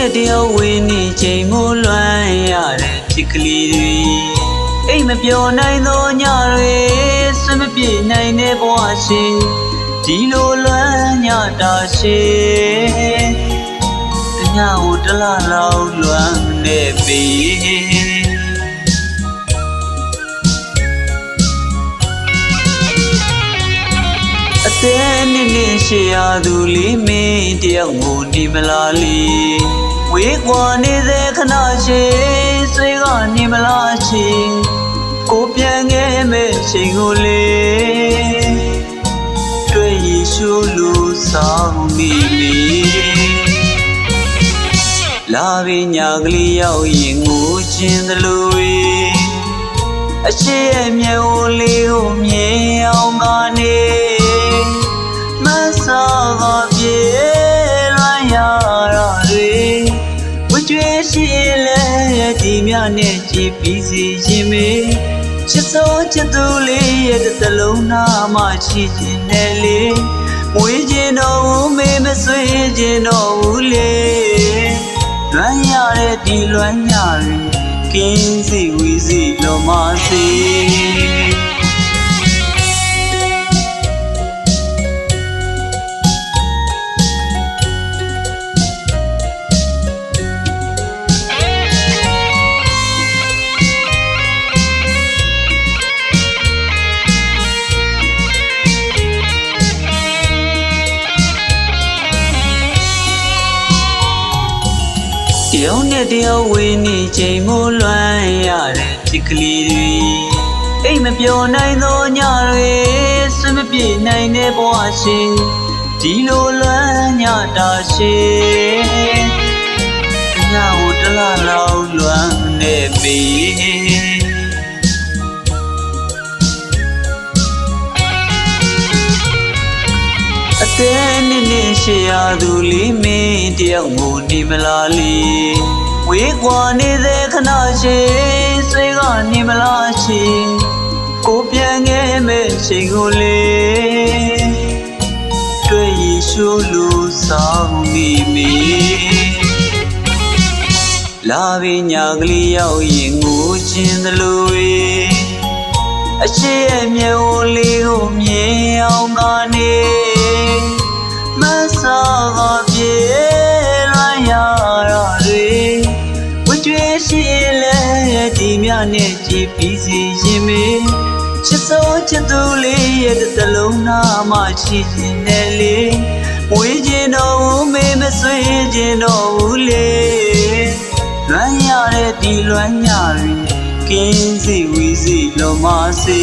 နဲ့တယောက်ဝင်းနေချိန်မိုးလွမ်းရတဲ့ဖြစ်ကလေးတွေအိမ်မပြောနိုင်သောညတွေဆွေးမပြေနိုင်တဲ့ဘဝရှင်ဒီလိုလွမ်းညတာရှင်တညကိုတလလောက်လွမ်းနေပြီအသေးနဲ့ရှေ့ရသူလေးမင်းတယောက်ကိုနေမလားလီဝေးကွာနေတဲ့ခဏရှိဆွေးကနေမလားရှိကိုပြန်ခဲ့မဲ့ချိန်ကိုလေတွေ့ရရှုလို့ဆောင်နေပြီလာပြီညာကလေးရောက်ရင်ငိုချင်းသလိုအရှိအမြဲကိုလေးကိုမြင်အောင်ကနေမဆာကပြေလွမ်းရတာတွေဝကြွေးရှိလဲဒီမြနဲ့ကြည်ပြီးစီခြင်းမေချစ်စိုးချစ်သူလေးရဲ့တစ်လုံးနာမှရှိခြင်းနဲ့လေမွေးခြင်းတော့ဘူးမေမဆွေးခြင်းတော့ဘူးလေလွမ်းရတဲ့ဒီလွမ်းညတွေကင်းစီဝီစီလုံးမစီတယောက်နဲ့တယောက်ဝင်းနေချိန်မိုးလွမ်းရတဲ့ဖြစ်ကလေးတွေအိမ်မပြောနိုင်သောညတွေဆွေးမပြေနိုင်တဲ့ဘဝရှင်ဒီလိုလွမ်းညတာရှင်တညကိုတလလောက်လွမ်းနေပြီအသေးနဲ့ရှေ့ရသူလေးမင်းတယောက်ကိုနေမလားလီဝေးကွာနေတဲ့ခဏရှိဆွေးကနေမလားရှိကိုပြန်ခဲ့မဲ့ချိန်ကိုလေတွေ့ရရှုလို့ဆောင်နေပြီလာပြီညာကလေးရောက်ရင်ငိုချင်းသလိုအရှိအမြဲကိုလေးကိုမြင်အောင်ကနေမဆာကပြေလွမ်းရတာတွေဝကြွေးရှိလဲဒီမြနဲ့ကြည်ပြီးစီရင်မေချစ်စိုးချစ်သူလေးရဲ့တစ်လုံးနာမှရှိခြင်းနဲ့လေမွေးခြင်းတော့ဘူးမေမဆွေးခြင်းတော့ဘူးလေလွမ်းရတဲ့ဒီလွမ်းညတွေကင်းစီဝီစီလုံးမစီ